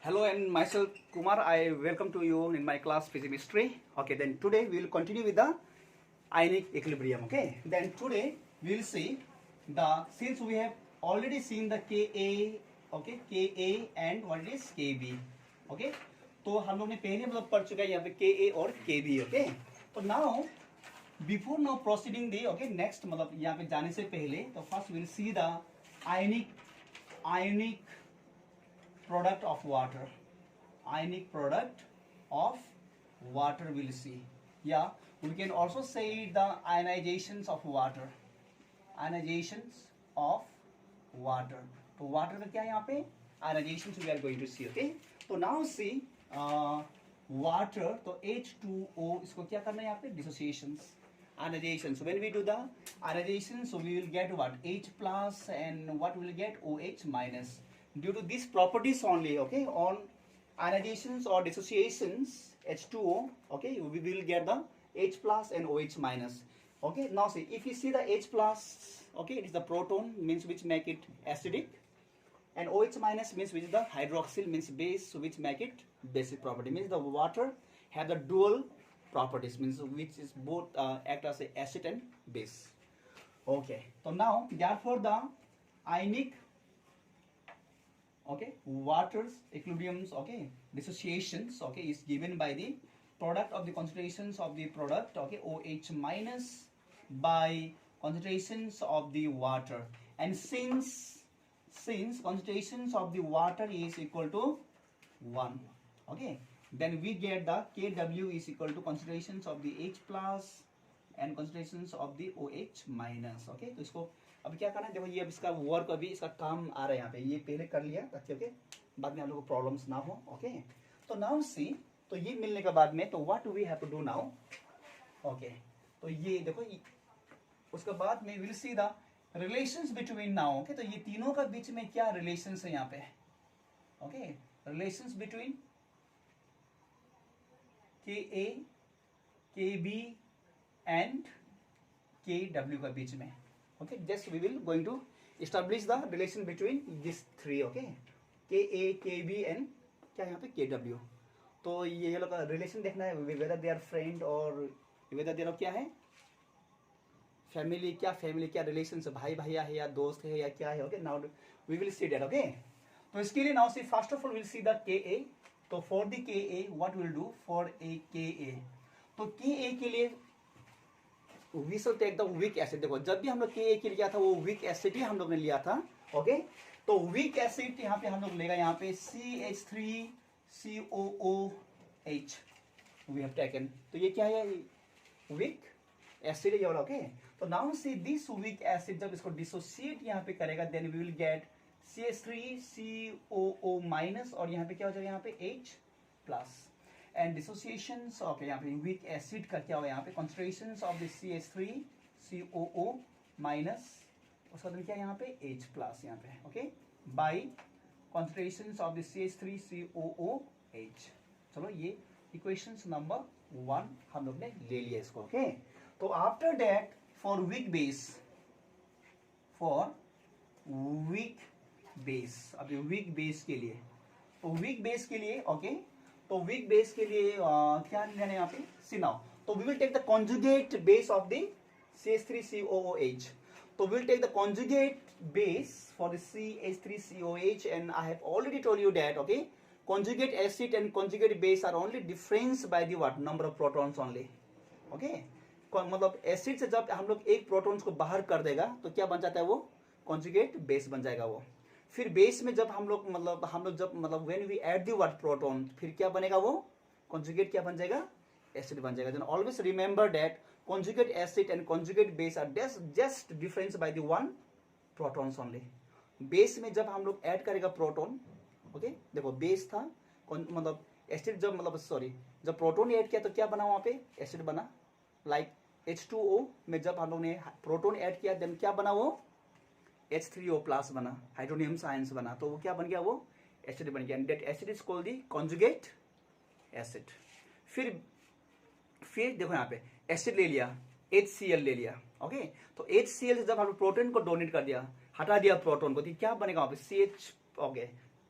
Hello and myself Kumar. I welcome to you in my class Physics. Okay, then today we will continue with the ionic equilibrium. Okay, then today we will see since we have already seen the Ka, okay, Ka and what is Kb. Okay, तो हम लोग ने पहले मतलब पढ़ चुका है यहाँ पे Ka और Kb. Okay, तो now before now proceeding the okay next मतलब यहाँ पे जाने से पहले तो first we will see the ionic product of water. Ionic product of water we'll see. Yeah, we can also say the ionizations of water. Ionizations of water. तो water का क्या है यहाँ पे ionizations we are going to see. Okay, तो now see water तो H2O इसको क्या करना है यहाँ पे dissociations. Ionization. So when we do the ionization, so we will get what H plus and what we will get OH minus. Due to these properties only, okay, on ionizations or dissociations H2O, okay, we will get the H plus and OH minus. Okay, now see if you see the H plus, okay, it is the proton means which make it acidic, and OH minus means which is the hydroxyl means base, so which make it basic property means the water have the dual properties means which is both act as a acid and base. Okay, so now therefore the ionic okay water's equilibriums okay dissociations okay is given by the product of the concentrations of the product okay OH minus by concentrations of the water, and since concentrations of the water is equal to 1 okay then we get the Kw is equal to concentrations of the H plus and concentrations of the OH minus. Okay, तो इसको अब क्या करना है देखो ये अब इसका वर्क अभी इसका काम आ रहा है यहाँ पे ये पहले कर लिया ताकि ओके बाद में हम लोग को प्रॉब्लम्स ना हो. ओके, तो नाउ सी तो ये मिलने के बाद में तो what we have to do now. Okay, तो ये देखो उसके बाद में will see the relations between now. Okay, तो ये तीनों का बीच में क्या रिलेशंस है यहाँ पे. Okay, relations between Ka, Kb and Kw का बीच में. Okay, just we will going to establish the relation between these three. Okay, Ka, Kb and क्या यहाँ पे Kw. तो ये लोग का रिलेशन देखना है whether they are friend और whether they are क्या है फैमिली क्या रिलेशन है भाई भैया है या दोस्त है या क्या है. Okay, now we will see that. Okay, तो इसके लिए now see first of all will see the Ka. तो for the Ka what will do for a Ka. तो Ka के लिए we shall take the weak acid. देखो जब भी हम लोग Ka के लिया था वो वीक एसिड ही हम लोग ने लिया था. ओके, तो वीक एसिड यहाँ पे हम लोग लेगा यहाँ पे CH3COOH वी हैव टेकन. तो ये क्या है वीक एसिड है. ओके, तो now see this weak acid जब इसको डिसोसिएट यहाँ पे करेगा then we will get CH3COO minus और यहाँ पे क्या हो जाएगा यहाँ पे H plus and dissociations okay यहाँ पे वीक एसिड का क्या होगा यहाँ पे concentrations of the CH3COO minus उसका मतलब क्या यहाँ पे H प्लस यहाँ पे. Okay, by concentrations of the CH3COOH. चलो ये इक्वेशंस नंबर 1 हम लोग ने ले लिया इसको. ओके, तो after that for weak base अभी वीक बेस के लिए तो वीक बेस के लिए ओके तो वीक बेस के लिए क्या लेना है यहाँ पे सी नाउ. तो we will take the conjugate base of the CH3COOH. तो we will take the conjugate base for the CH3COOH and I have already told you that okay conjugate acid and conjugate base are only difference by the what number of protons only. Okay, मतलब acid से जब हम लोग एक protons को बाहर कर देगा तो क्या बन जाता है वो कॉन्जुगेट बेस बन जाएगा वो. फिर बेस में जब हम लोग मतलब when we add the word proton फिर क्या बनेगा वो कॉन्जुगेट क्या बन जाएगा एसिड बन जाएगा. Then always remember that conjugate acid and conjugate base are just difference by the one protons only. Base में जब हम लोग ऐड करेगा प्रोटॉन ओके देखो बेस था मतलब एसिड जब प्रोटॉन ऐड किया तो क्या बना वहां पे एसिड बना. लाइक H2O में जब हम लोग ने प्रोटॉन ऐड किया देन क्या बना वो H3O प्लस बना हाइड्रोनियम आयंस बना. तो वो क्या बन गया वो एसिड बन गया. That acid is called the conjugate acid. फिर देखो यहाँ पे एसिड ले लिया HCl ले लिया. ओके, तो HCl से जब हम प्रोटॉन को डोनेट कर दिया हटा दिया प्रोटॉन को तो क्या बनेगा वहां पे CH okay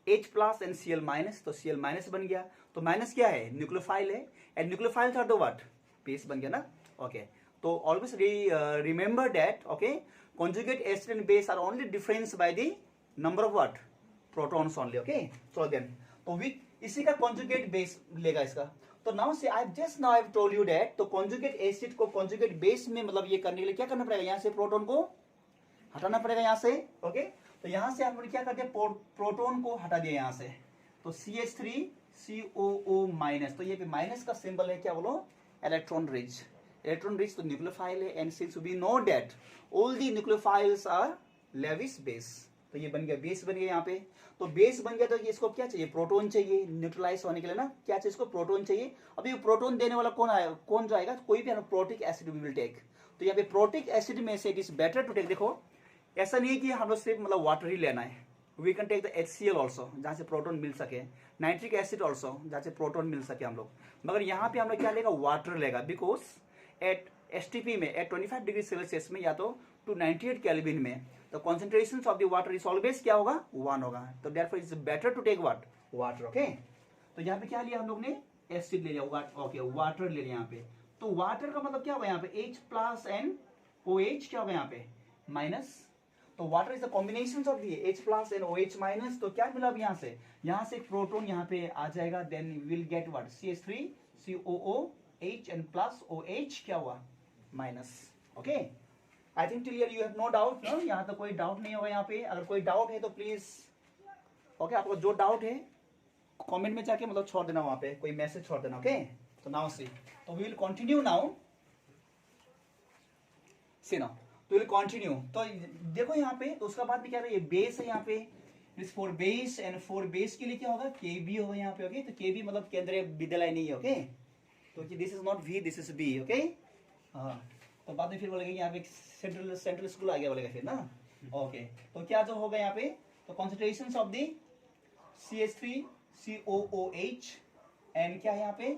H plus and Cl minus, तो Cl माइनस बन गया, तो माइनस क्या है, न्यूक्लियोफाइल है, एंड न्यूक्लियोफाइल था तो व्हाट, बेस बन गया ना. ओके, तो always remember that, okay, conjugate acid and base are only difference by the number of what, protons only. Okay, so then तो इसी का conjugate base लेगा इसका. तो नाउ से I just now I have told you that, तो conjugate acid को conjugate base में मतलब ये करने के लिए क्या करना पड़ेगा, यहाँ से प्रोटॉन को हटाना पड़ेगा यहाँ से. ओके, तो यहाँ से हमने क्या कर दिया, प्रोटॉन को हटा दिया यहाँ से, तो CH3COO माइनस, तो ये पे माइनस का सिंबल है क्या बोलो, इलेक्ट्रॉन रिच. इलेक्ट्रॉन रिच तो न्यूक्लियोफाइल है, and since we know that all the nucleophiles are Lewis base, तो ये बन गया बेस बन गया यहाँ पे. तो बेस बन गया तो इसको क्या चाहिए, प्रोटॉन चाहिए न्यूट्रलाइज होने के लिए ना, क्या चाहिए इसको, प्रोटॉन चाहिए. अभी ये प्रोटॉन देने वाला कौन आएगा, कौन जो आएगा, कोई भी protic acid we will take. तो यहाँ पे प्रोटिक एसिड में से it is better to take, देखो ऐसा नहीं है कि हम लोग सिर्फ मतलब वाटर ही लेना है, we can take the HCl also जहाँ से प्रोटॉन मिल सके, नाइट्रिक एसिड ऑल्सो जहाँ से प्रोटॉन मिल सके हम लोग, मगर यहाँ पे हम लोग क्या लेगा, वाटर लेगा, बिकॉज एट STP में एट 25 डिग्री सेल्सियस में या तो 298 केल्विन में the concentrations of the water is always क्या होगा, 1 होगा, तो therefore it's better to take what, water. okay, तो यहाँ पे क्या लिया हम लोग ने, एसिड ले लिया, ओके वाटर ले लिया यहाँ पे. तो वाटर का मतलब क्या होगा यहाँ पे, H प्लस एंड OH क्या होगा यहाँ पे, माइनस. तो water is the combination of the H plus and OH minus, तो क्या मिला अब यहाँ से एक प्रोटॉन यहाँ पे आ जाएगा, then will get what, CH3COOH and plus OH क्या हुआ, minus. Okay, I think till here you have no doubt, no, यहाँ तो कोई डाउट नहीं होगा यहाँ पे. अगर कोई डाउट है तो प्लीज, ओके, आपको जो डाउट है कमेंट में जाके मतलब छोड़ देना, वहां पे कोई मैसेज छोड़ देना. ओके, तो नाउ सी, तो we will continue now, see now तो विल कंटिन्यू. तो देखो यहाँ पे, तो उसका बाद में क्या है, ये बेस है यहाँ पे, इस for base, and for base के लिए क्या होगा, KB होगा यहाँ पे. ओके, तो KB मतलब केंद्रीय विद्यालय नहीं है. ओके, तो this is not V, this is B. Okay, हाँ, तो बाद में फिर बोलेगा यहाँ पे सेंट्रल स्कूल आ गया बोलेगा फिर ना. ओके, तो क्या जो होगा यहाँ पे, तो concentration of the CH3COOH and क्या है यहाँ पे,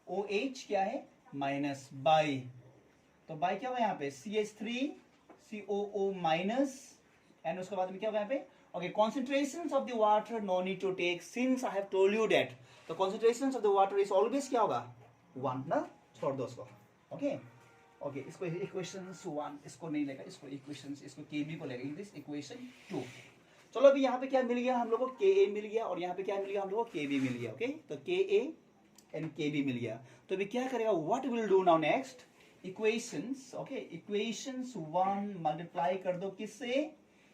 OH क्या है, माइनस, बाई, तो बाई क्या होगा यहाँ पे, CH3COO माइनस, एंड उसके बाद में क्या होगा यहाँ पे, okay, concentration of the water no need to take, since I have told you that, तो concentration of the water is always क्या होगा, 1 ना, छोड़ दो उसको. ओके, ओके, इसको इक्वेशंस 1 इसको नहीं लेगा, इसको इक्वेशंस, इसको KB को लेगा, दिस इक्वेशन 2. चलो अभी यहाँ पे क्या मिल गया हम लोग को, KA मिल गया, और यहाँ पे क्या मिल गया हम लोग को, KB मिल गया. ओके, तो KA एंड KB मिल गया. तो अभी क्या करेगा, what will do now next, equations. Okay, equations 1 multiply कर दो किससे,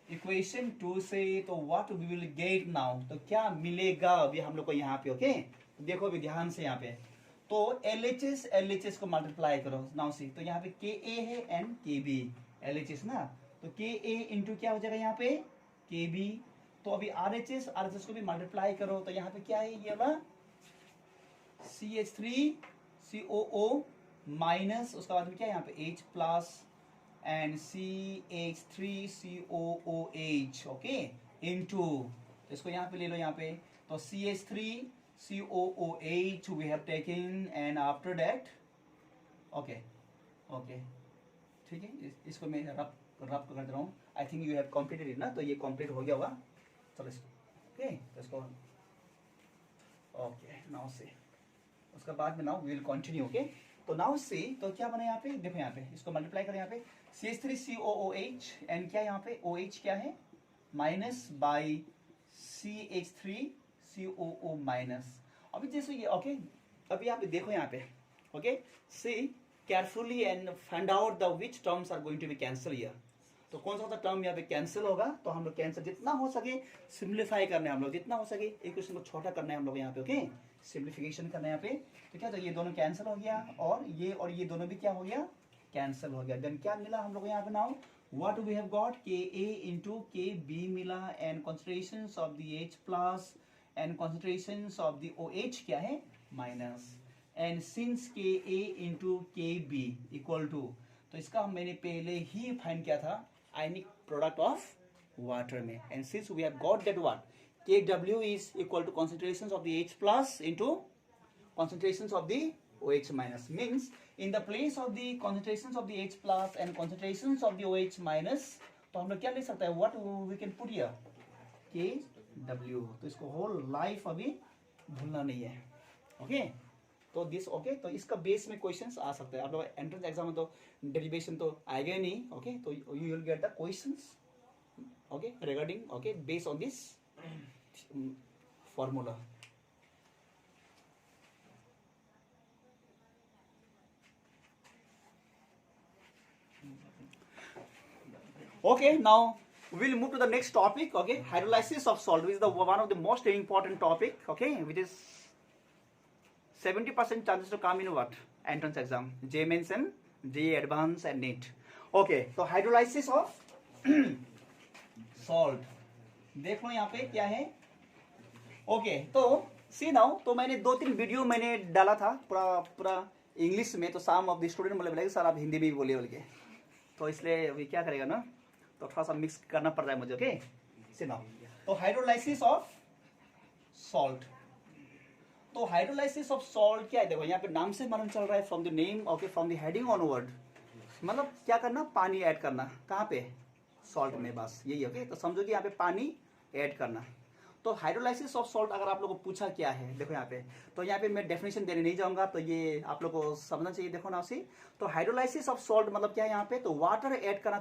इक्वेशन 2 से, तो what we will get now, तो क्या मिलेगा अभी हम लोग को यहाँ पे. ओके, तो देखो अभी ध्यान से यहाँ पे, तो LHS को मल्टीप्लाई करो नाउ सी, तो यहाँ पे KA है एंड KB, LHS ना, तो KA इंटू क्या हो जाएगा यहाँ पे, KB. तो अभी RHS को भी मल्टीप्लाई करो, तो यहाँ पे क्या है, ये वाला CH3COO माइनस, उसके बाद में क्या है यहाँ पे H plus and CH3COOH. Okay, into, तो इसको यहाँ पे ले लो यहाँ पे, तो CH3COOH we have taken, and after that, okay, ठीक है, इसको मैं रब कर दे रहा हूँ. आई think you have completed it ना, तो ये कंप्लीट हो गया होगा. चलो इसको, ओके, तो इसको, ओके, नाउ से उसका बाद में now we will continue. Okay, तो नाउ सी, तो क्या बना यहाँ पे, देखो यहाँ पे, इसको मल्टीप्लाई करें यहाँ पे, CH3COOH एंड क्या यहाँ पे, OH क्या है, माइनस, बाई CH3COO माइनस. अभी जैसे ये, ओके, अभी यहाँ पे देखो यहाँ पे, okay, see carefully and find out the which terms are going to be cancel here. तो कौन सा टर्म यहाँ पे कैंसिल होगा, तो हम लोग कैंसिल जितना हो सके सिंप्लीफाई करना है हम लोग, जितना हो सके इक्वेशन को छोटा करना है हम लोग यहाँ पे. ओके, सिंप्लीफिकेशन करना है यहाँ पे. तो क्या, तो ये दोनों कैंसिल हो गया, और ये दोनों भी क्या हो गया, कैंसिल हो गया. देन क्या मिला हम लोग यहाँ पे now, what we have got, KA into KB मिला, and concentrations of the H plus and concentrations of the OH क्या है, minus, and since KA into KB equal to, तो इसका मैंने पहले ही फाइंड किया था आयनिक प्रोडक्ट ऑफ वाटर में, and since we have got that what, KW is equal to concentrations of the H plus into concentrations of the OH minus, means in the place of the concentrations of the H plus and concentrations of the OH minus, तो हम लोग क्या लिख सकते हैं, what we can put here, W, तो इसको whole life अभी भूलना नहीं है। ओके तो दिस ओके तो इसका बेस में क्वेश्चंस आ सकते हैं। आप लोग एंट्रेंस एग्जाम में तो डेरिवेशन तो आएगा ही नहीं। ओके तो you will get the questions okay regarding okay based on this formula. Okay, now we'll move to the next topic. Okay, hydrolysis of salt, which is the one of the most important topic. Okay, which is 70% chances to come in what entrance exam, J Mains and J Advanced and NEET. Okay, तो hydrolysis of salt. देखो यहाँ पे क्या है। Okay तो सी now, तो मैंने 2-3 video मैंने डाला था पूरा इंग्लिश में, तो साम ऑफ द स्टूडेंट बोले सर आप हिंदी में भी बोले बोल के, तो इसलिए अभी क्या करेगा ना, तो थोड़ा सा मिक्स करना पड़ रहा है मुझे। ओके सी नाउ, तो हाइड्रोलाइसिस ऑफ सॉल्ट, तो हाइड्रोलाइसिस ऑफ सॉल्ट क्या है, देखो यहाँ पे नाम से मालूम चल रहा है, from the name okay from the heading onward, मतलब क्या करना, पानी ऐड करना, कहाँ पे, सॉल्ट में, बस यही। ओके तो समझो कि यहाँ पे पानी ऐड करना। तो हाइड्रोलाइसिस ऑफ सॉल्ट अगर आप लोगों को पूछा क्या है, देखो यहाँ पे, तो यहाँ पे मैं डेफिनेशन देने नहीं जाऊंगा, तो ये आप लोग को समझना चाहिए। देखो ना उसी, तो हाइड्रोलाइसिस ऑफ सॉल्ट मतलब क्या है यहाँ पे, तो वाटर ऐड करना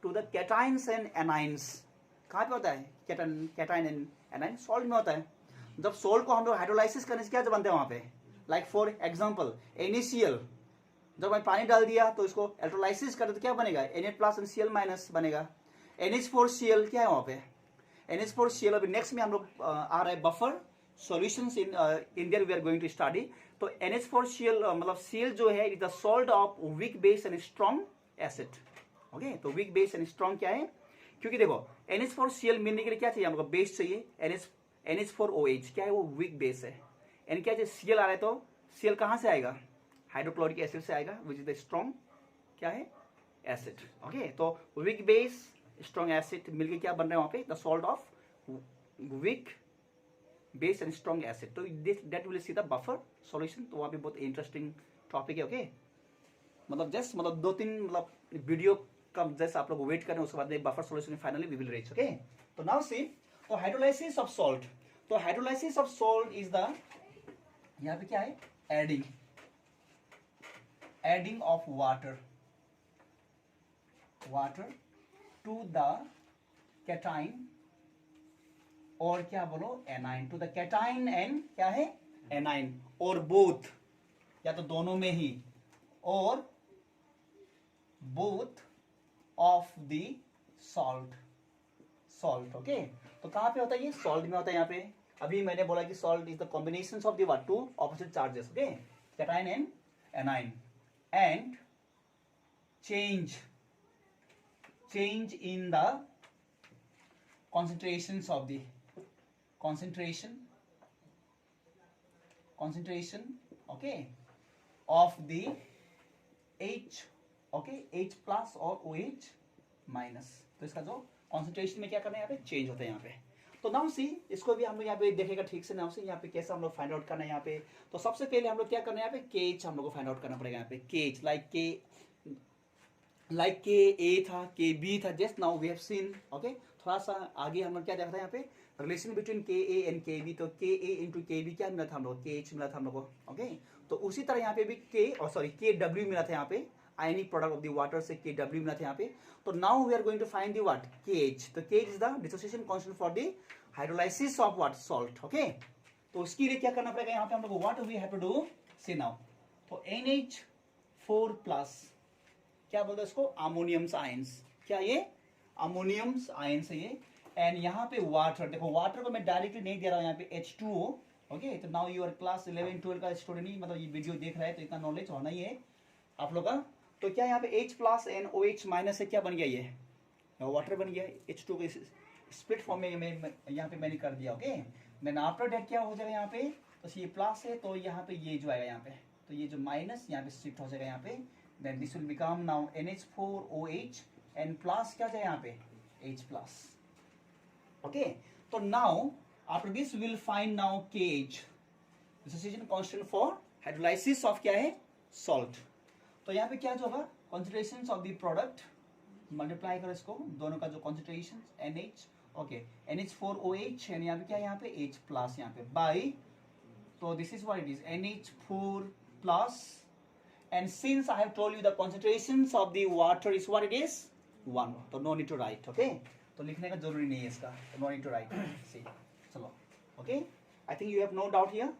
to the cations and anions. कहाँ पे होता है कैटाइन एंड एनाइन, सॉल्ट में होता है। जब सॉल्ट को हम लोग हाइड्रोलाइसिस करने से क्या बनते हैं वहाँ पे, लाइक फॉर एग्जाम्पल NaCl, जब मैं पानी डाल दिया तो इसको इलेक्ट्रोलाइसिस करते तो क्या बनेगा, Na+ and Cl- बनेगा। NH4Cl क्या है वहाँ पे, NH4Cl। अभी नेक्स्ट में हम लोग आ रहा है buffer solutions in there we are going to study. तो NH4Cl मतलब Cl जो है is the salt of weak base and strong acid. Okay तो वीक बेस एंड स्ट्रॉन्ग क्या है, क्योंकि देखो NH4Cl मिलने के लिए क्या चाहिए हमको, बेस चाहिए। NH4OH क्या है, वो वीक बेस है। एन क्या चाहिए, Cl आ रहा है, तो Cl कहाँ से आएगा, हाइड्रोक्लोरिक एसिड से आएगा, विच इज द स्ट्रॉन्ग क्या है, एसिड। ओके तो वीक बेस स्ट्रॉन्ग एसिड मिलके क्या बन रहा है वहां पे, the salt of weak base and strong acid. तो that will see the buffer solution. तो वहां पे बहुत इंटरेस्टिंग टॉपिक है। ओके मतलब जस्ट मतलब 2-3 मतलब वीडियो का जस्ट आप लोग वेट करें, उसके बाद buffer solution finally we will reach. Okay तो नाउ सी, तो हाइड्रोलाइसिस ऑफ सॉल्ट, तो hydrolysis of salt is the, यहाँ पे क्या है, adding of water to the cation, और क्या बोलो anion, to the cation and क्या है एनाइन, और बोथ या तो दोनों में ही, और both of the salt. Okay तो कहां पे होता है ये, सॉल्ट में होता है। यहाँ पे अभी मैंने बोला कि salt is the combination of the what, two opposite charges. Okay cation and anion, and change in the concentrations of the concentration okay of the H okay H+ और OH-। तो इसका जो कॉन्सेंट्रेशन में क्या करना है यहाँ पे, चेंज होता है यहाँ पे। तो नाउ सी, इसको भी हम लोग यहाँ पे देखेगा ठीक से। नाउ सी यहाँ पे कैसे हम लोग फाइंड आउट करना है यहाँ पे, तो सबसे पहले हम लोग क्या करना है यहाँ पे, KH हम लोग को फाइंड आउट करना पड़ेगा यहाँ पे। KH लाइक Ka था, Kb था, just now we have seen. Okay थोड़ा सा आगे हम लोग क्या देखा था यहाँ पे, relation between Ka and Kb, तो Ka इंटू Kb क्या मिला था हम लोग, KH मिला था हम लोग को। ओके तो उसी तरह यहाँ पे भी Kw मिला था यहाँ पे, ionic product of the water से Kw मिला था यहाँ पे। तो now we are going to find the what, KH। तो KH is the dissociation constant for the hydrolysis of what, salt. Okay तो उसके लिए क्या करना पड़ेगा यहाँ पे हम लोग को, what we have to do, see now, तो NH4+ क्या बोलते हैं इसको, अमोनियम्स आयंस। क्या ये अमोनियम्स आयंस है ये, एंड यहाँ पे वाटर, देखो वाटर को मैं डायरेक्टली नहीं दे रहा हूँ यहाँ पे H2O। ओके तो नाउ यू आर क्लास 11-12 का स्टूडेंट ही, मतलब ये वीडियो देख रहा है तो इतना नॉलेज होना ही है आप लोग का। तो क्या यहाँ पे H+ एंड OH- है, क्या बन गया ये, वाटर बन गया। H2 को स्प्लिट फॉर्म में यहाँ पे मैंने कर दिया। ओके देन आफ्टर दैट क्या हो जाएगा यहाँ पे, तो ये प्लस है, तो यहाँ पे ये जो आएगा यहाँ पे, तो ये जो माइनस यहाँ पे शिफ्ट हो जाएगा यहाँ पे। then this will become now NH4OH and plus क्या जाए यहाँ पे H+। okay तो now after this we will find now KH, dissociation constant for hydrolysis of क्या है, salt। तो यहाँ पे क्या जो होगा, concentrations of the product, multiply करो इसको दोनों का जो concentrations NH okay NH4OH and यहाँ पे क्या है, यहाँ पे H प्लस यहाँ पे बाई, तो this is what it is NH4 plus, and since I have told you the concentrations of the water is what it is 1, तो no need to write, okay, तो लिखने का जरूरी नहीं है इसका, तो no need to write, see, चलो, okay, I think you have no doubt here,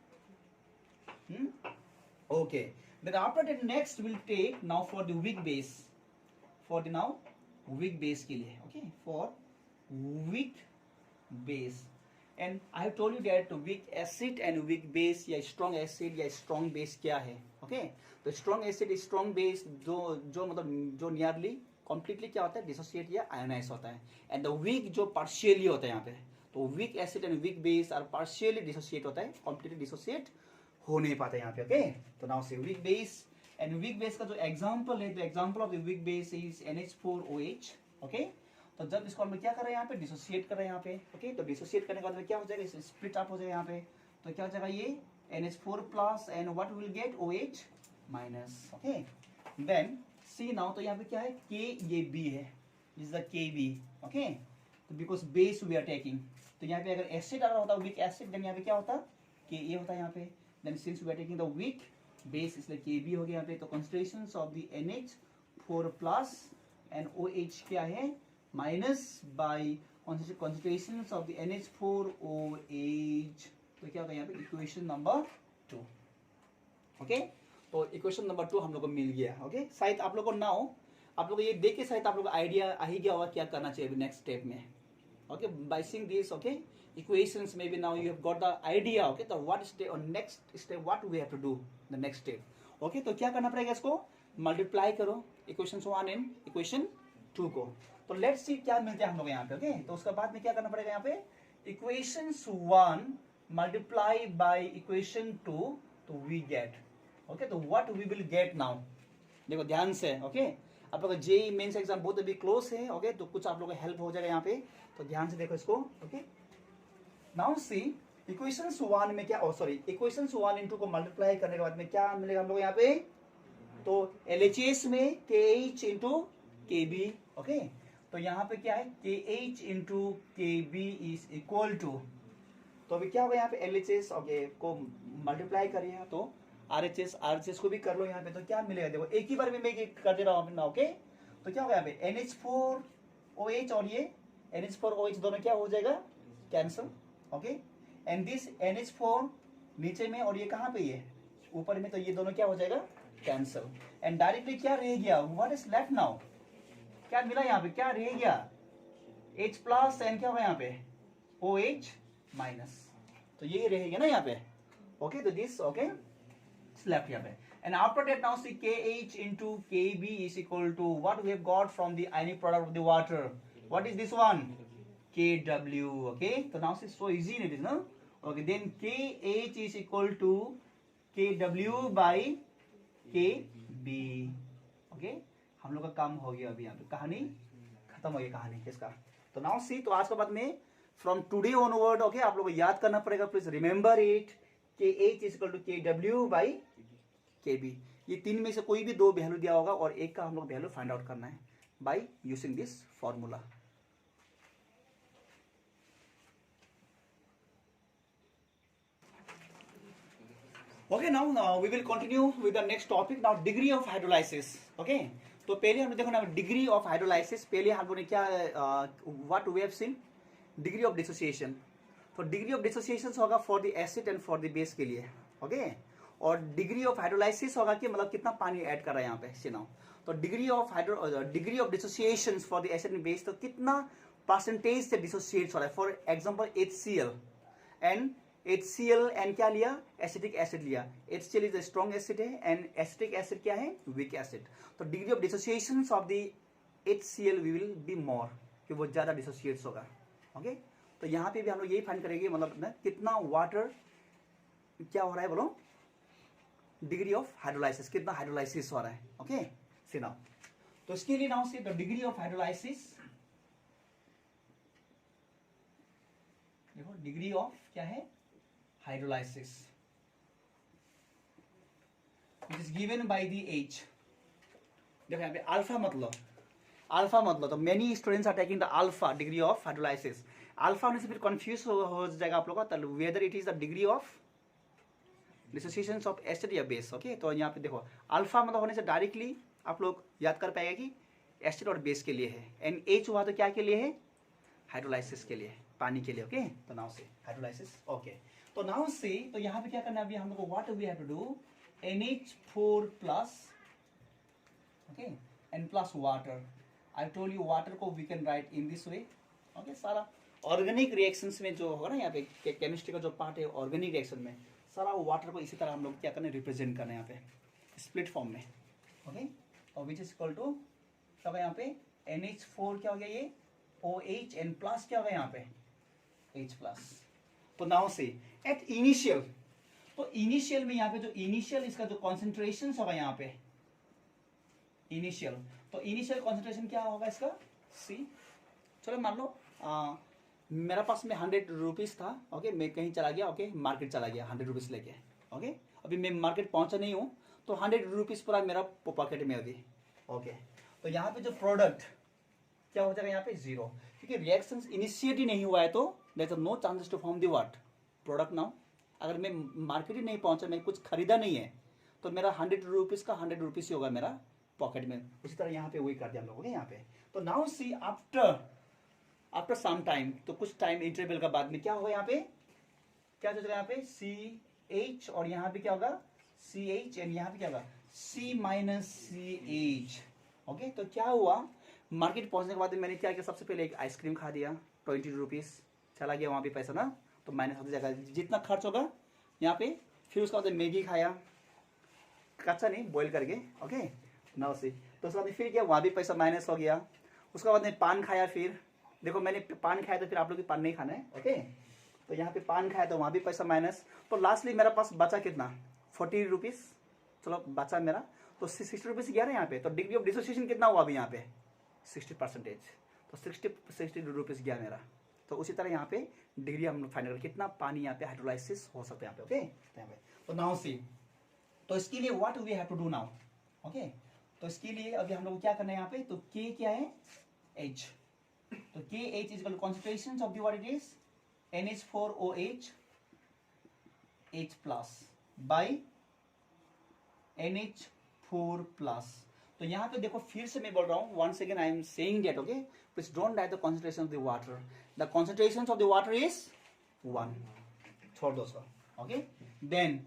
okay, then after that next we'll take now for the weak base, for the now weak base के लिए, okay, for weak base, and I have told you that weak acid and weak base या strong acid या strong base क्या है, okay, तो strong acid strong base जो मतलब जो nearly completely क्या होता है, dissociate या ionize होता है, and the weak जो partially होता है यहाँ पे, तो weak acid and weak base are partially dissociate होता है, completely dissociate हो नहीं पाता यहाँ पे, ओके, तो नाउ से week base, and weak base का जो एग्जांपल है, तो example of the weak base is NH4OH, okay, तो जब इसको हम क्या कर रहे हैं यहाँ पे, डिसोसिएट कर रहे हैं यहाँ पे, ओके, तो डिसोसिएट करने के बाद में क्या हो जाएगा, स्प्लिट अप हो जाएगा यहाँ पे, तो क्या हो जाएगा ये NH4 plus and what will get OH minus, okay, then see now, तो यहाँ पे क्या है, K ये B है, इज द KB, ओके, तो because base we are taking, तो यहाँ पे अगर एसिड आ रहा होता, वीक एसिड, देन यहाँ पे क्या होता, Ka होता है यहाँ पे, then since we are taking the weak base इसलिए Kb हो गया यहाँ पे, तो concentrations of the NH4 plus and OH क्या है, minus by concentrations of the NH4OH, तो क्या होगा यहाँ पे, equation number 2, okay, तो equation number 2 हम लोग को मिल गया, okay, शायद आप लोग को ना हो, आप लोग को ये देख के शायद आप लोग को आइडिया आ ही गया होगा क्या करना चाहिए नेक्स्ट स्टेप में, okay, by seeing this, okay, equations, maybe now you have got the idea, okay, so what step or next step, what we have to do the next step, okay, तो क्या करना पड़ेगा, इसको multiply करो equation 1 and equation 2 को, तो let's see क्या मिलता है हम लोग यहाँ पे, ओके, तो उसके बाद में क्या करना पड़ेगा यहाँ पे, equations 1 मल्टीप्लाई बाय equation 2, तो we get, okay, तो what we will get now, देखो ध्यान से, ओके, आप लोग जेई मेंस एग्जाम बहुत अभी क्लोज है, ओके, तो कुछ आप लोग का हेल्प हो जाएगा यहाँ पे, तो ध्यान से देखो इसको, ओके, नाउ सी इक्वेशंस 1 में क्या, इक्वेशंस 1 into को मल्टीप्लाई करने के बाद में क्या मिलेगा हम लोग यहाँ पे, तो LHS में KH into KB, ओके, तो यहाँ पे क्या है, KH into KB is equal to, तो अभी क्या होगा यहाँ पे LHS, ओके, को मल्टीप्लाई करिए, तो RHS को भी कर लो यहाँ पे, तो क्या मिलेगा, देखो एक ही बार में मैं कर दे रहा हूँ अपना, ओके, तो क्या होगा यहाँ पे NH4OH और ये NH4OH दोनों क्या हो जाएगा, cancel, okay, and this NH4 नीचे में और ये कहाँ पे, ये ऊपर में, तो ये दोनों क्या हो जाएगा, कैंसल, एंड डायरेक्टली क्या रह गया, व्हाट इज लेफ्ट नाउ, क्या मिला यहाँ पे, क्या रह गया, H प्लस एंड क्या होगा यहाँ पे, OH माइनस, तो ये रहेगा ना यहाँ पे, ओके, तो दिस, ओके, left यहाँ पे, and after that now see KH into KB is equal to what we have got from the ionic product of the water, what is this one, KW, okay, so now it's so easy it is, no, okay, then KH is equal to KW by KB, okay, हम लोग का काम हो गया, अभी यहाँ पे कहानी खत्म हो गई, कहानी किसका, तो नाउ सी, तो आज के बाद में फ्रॉम टुडे ऑनवर्ड, ओके, आप लोग को याद करना पड़ेगा, please remember it, KH is equal to KW by KB, ये तीन में से कोई भी दो वैल्यू दिया होगा और एक का हम लोग वैल्यू फाइंड आउट करना है by using this formula, okay, now we will continue with the next topic, now degree of hydrolysis, okay, तो पहले हमने देखो ना डिग्री ऑफ हाइड्रोलाइसिस, पहले हम लोगों ने क्या what we have seen, degree of dissociation, तो डिग्री ऑफ डिसोसिएशन होगा for the acid and for the base के लिए, ओके, और डिग्री ऑफ हाइड्रोलाइसिस होगा कि मतलब कितना पानी ऐड कर रहा है यहाँ पे, सी नाउ, तो degree of dissociation for the acid and base, तो कितना परसेंटेज से डिसोसिएट हो रहा है, फॉर एग्जांपल HCl एंड क्या लिया, एसिटिक एसिड लिया, HCl इज स्ट्रॉन्ग एसिड है एंड एसिटिक एसिड क्या है, वीक एसिड, तो degree of dissociation of the HCl will be more, कि वो ज्यादा डिसोसिएट्स होगा, ओके, तो यहाँ पे भी हम लोग यही फाइंड करेंगे, मतलब कितना वाटर क्या हो रहा है, बोलो डिग्री ऑफ हाइड्रोलाइसिस, कितना हाइड्रोलाइसिस हो रहा है, ओके, सी नाउ, तो इसके लिए now see the degree of hydrolysis, देखो डिग्री ऑफ क्या है, hydrolysis, it is given by the H, देखो यहाँ पे अल्फा मतलब, तो many students are taking the alpha degree of hydrolysis, alpha होने से फिर कंफ्यूज हो जाएगा आप लोग का, whether it is the degree of dissociation of acid या बेस। ओके, तो यहाँ पे देखो अल्फा मतलब होने से डायरेक्टली आप लोग याद कर पाएगा कि एसिड और बेस के लिए है, एंड एच हुआ तो क्या के लिए है, हाइड्रोलाइसिस के लिए, पानी के लिए। ओके, तो नाउ से हाइड्रोलाइसिस। ओके, तो नाउ से तो यहाँ पे क्या करना है अभी हम लोग को, what we have to do, NH4 plus, okay, and plus water. I told you water को we can write in this way. Okay, सारा ऑर्गेनिक रिएक्शंस में जो होगा ना यहाँ पे केमिस्ट्री का जो पार्ट है ऑर्गेनिक रिएक्शन में, सारा वाटर को इसी तरह हम लोग क्या करना है, रिप्रेजेंट करना है यहाँ पे स्प्लिट फॉर्म में। ओके, और विच इज इक्वल टू क्या होगा यहाँ पे, NH4 क्या हो गया ये, OH, एन प्लस क्या होगा यहाँ पे, H प्लस। तो नाउ से एट इनिशियल, तो इनिशियल में यहाँ पे जो इनिशियल इसका जो कॉन्सेंट्रेशन होगा यहाँ पे इनिशियल, तो इनिशियल कॉन्सेंट्रेशन क्या होगा इसका, C। चलो मान लो मेरा पास में 100 रुपीज था। ओके, मैं कहीं चला गया, ओके, मार्केट चला गया 100 रुपीज लेके। ओके, अभी मैं मार्केट पहुंचा नहीं हूँ, तो 100 रुपीज पूरा मेरा पॉकेट में अभी। ओके, तो यहाँ पे जो प्रोडक्ट क्या हो जाएगा यहाँ पे, 0, क्योंकि रिएक्शन इनिशिएट ही नहीं हुआ है, तो there is no chances to form the what, product. Now अगर मैं मार्केट ही नहीं पहुंचा, मैं कुछ खरीदा नहीं है, तो मेरा 100 रुपीज का 100 रुपीज ही होगा मेरा पॉकेट में। उसी तरह यहाँ पे वही कर दिया हम लोगों ने यहाँ पे। तो now see after some time, तो कुछ टाइम इंटरवल का बाद में क्या होगा यहाँ पे, क्या हो जाएगा यहाँ पे, CH, और यहाँ पे क्या होगा CH, एंड यहाँ पे क्या होगा C माइनस CH। ओके, तो क्या हुआ, मार्केट पहुंचने के बाद मैंने क्या किया, सबसे पहले एक आइसक्रीम खा दिया 20 रुपीज, चला गया वहां पे पैसा ना, तो माइनस होती जाएगा जितना खर्च होगा यहाँ पे। फिर उसके बाद मैगी खाया, कच्चा नहीं, बॉईल करके। ओके, नाउ से तो उसके बाद फिर क्या, वहां भी पैसा माइनस हो गया। उसके बाद में पान खाया, फिर देखो मैंने पान खाया, तो फिर आप लोग पान नहीं खाना है। ओके, तो यहाँ पे पान खाया तो वहां भी पैसा माइनस। तो लास्टली मेरा पास बचा कितना, 40 रुपीज, चलो बचा मेरा, तो 60 रुपीज गया ना यहाँ पे। तो डिग्री ऑफ डिसोसिएशन कितना हुआ अभी यहाँ पे, 60%, तो 60 रुपीज गया मेरा। तो उसी तरह यहाँ पे डिग्री हम फाइंड कर कितना पानी यहाँ पे हाइड्रोलाइसिस हो सकता है यहाँ पे। ओके, तो यहाँ पे तो नाउ सी, तो इसके लिए what we have to do now. Okay, तो इसके लिए अभी हम लोग क्या करना है यहाँ पे, तो K क्या है, H, तो KH is concentration of the what it is NH4OH H plus by NH4 plus. तो यहाँ पे देखो फिर से मैं बोल रहा हूँ, once again I am saying that, okay, please don't write the concentration of the water. The concentration of the water is 1. छोड़ दो उसको। Okay, then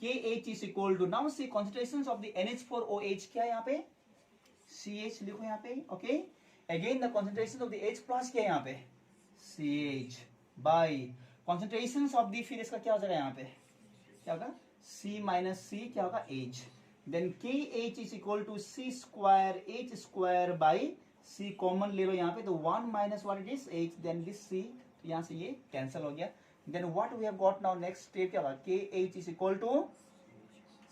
KH is equal to, now see concentrations of the NH4OH क्या है यहाँ पे, CH लिखो यहाँ पे। Okay, again the concentration of the H plus क्या है यहाँ पे, CH by concentrations of the, फिर इसका क्या हो जाएगा यहाँ पे, क्या होगा C minus C क्या होगा H, then KH is equal to C square H square by C common ले लो यहाँ पे, तो 1 minus what it is H, then this C, तो यहाँ से ये कैंसिल हो गया। then what we have got now, next step क्या होगा, KH is equal to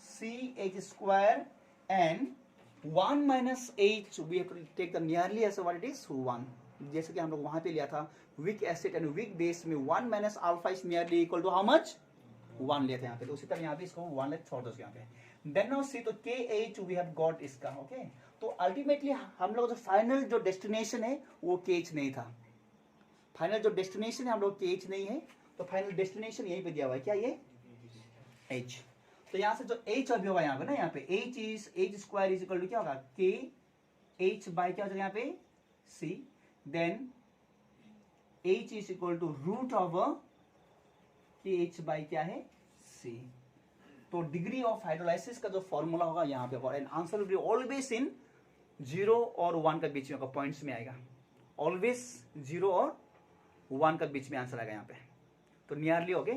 CH square and 1 minus H, we have to take the nearly as what it is 1, जैसे कि हम लोग वहां पे लिया था weak acid and weak base में 1 minus alpha is nearly equal to how much, 1 लेते हैं यहाँ पे। तो उसी तरह यहाँ पे इसको 1 लेते, छोड़ दो यहाँ पे। देन नाउ सी, तो KH वी हैव गॉट इसका। ओके, तो अल्टीमेटली हम लोग जो फाइनल जो डेस्टिनेशन है वो KH नहीं था, फाइनल जो डेस्टिनेशन है हम लोग KH नहीं है, तो फाइनल डेस्टिनेशन यहीं पे दिया हुआ है, क्या ये H। तो यहाँ से जो H अभी होगा यहाँ पे ना, यहाँ पे H square is equal to क्या होगा, KH बाय क्या हो जाएगा यहाँ पे C, then H is equal to root of KH by क्या है C। तो डिग्री ऑफ हाइड्रोलाइसिस का जो फॉर्मूला होगा यहाँ पे होगा, and answer will be always in 0 और 1 का बीच में होगा, पॉइंट्स में आएगा, ऑलवेज 0 और 1 का बीच में आंसर आएगा यहाँ पे। तो नियरली हो गए,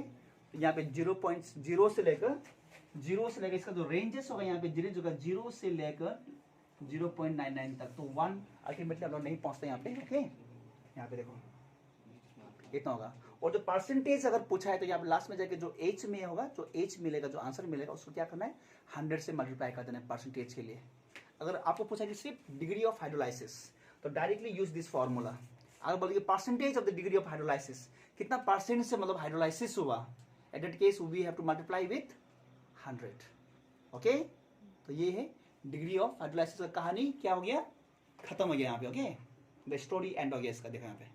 तो यहाँ पे 0.0 से लेकर इसका जो रेंजेस होगा यहाँ पे 0 से लेकर 0.99 तक, तो 1 अल्टीमेटली हम लोग नहीं पहुंचते यहाँ पे। ओके, यहाँ पे देखो इतना होगा। और जो परसेंटेज अगर पूछा है तो यहाँ पे लास्ट में जाके जो H में होगा, जो H मिलेगा, जो आंसर मिलेगा, उसको क्या करना है 100 से मल्टीप्लाई कर देना है परसेंटेज के लिए। अगर आपको पूछा है कि सिर्फ डिग्री ऑफ हाइड्रोलाइसिस, तो डायरेक्टली यूज दिस फॉर्मूला। अगर बोलिए percentage of the degree of hydrolysis, कितना परसेंट से मतलब हाइड्रोलाइसिस हुआ, at that case we have to multiply with 100। Okay, तो ये है डिग्री ऑफ हाइड्रोलाइसिस का कहानी, क्या हो गया, खत्म हो गया यहाँ पे। ओके, द स्टोरी एंड हो गया इसका, देखो यहाँ पे।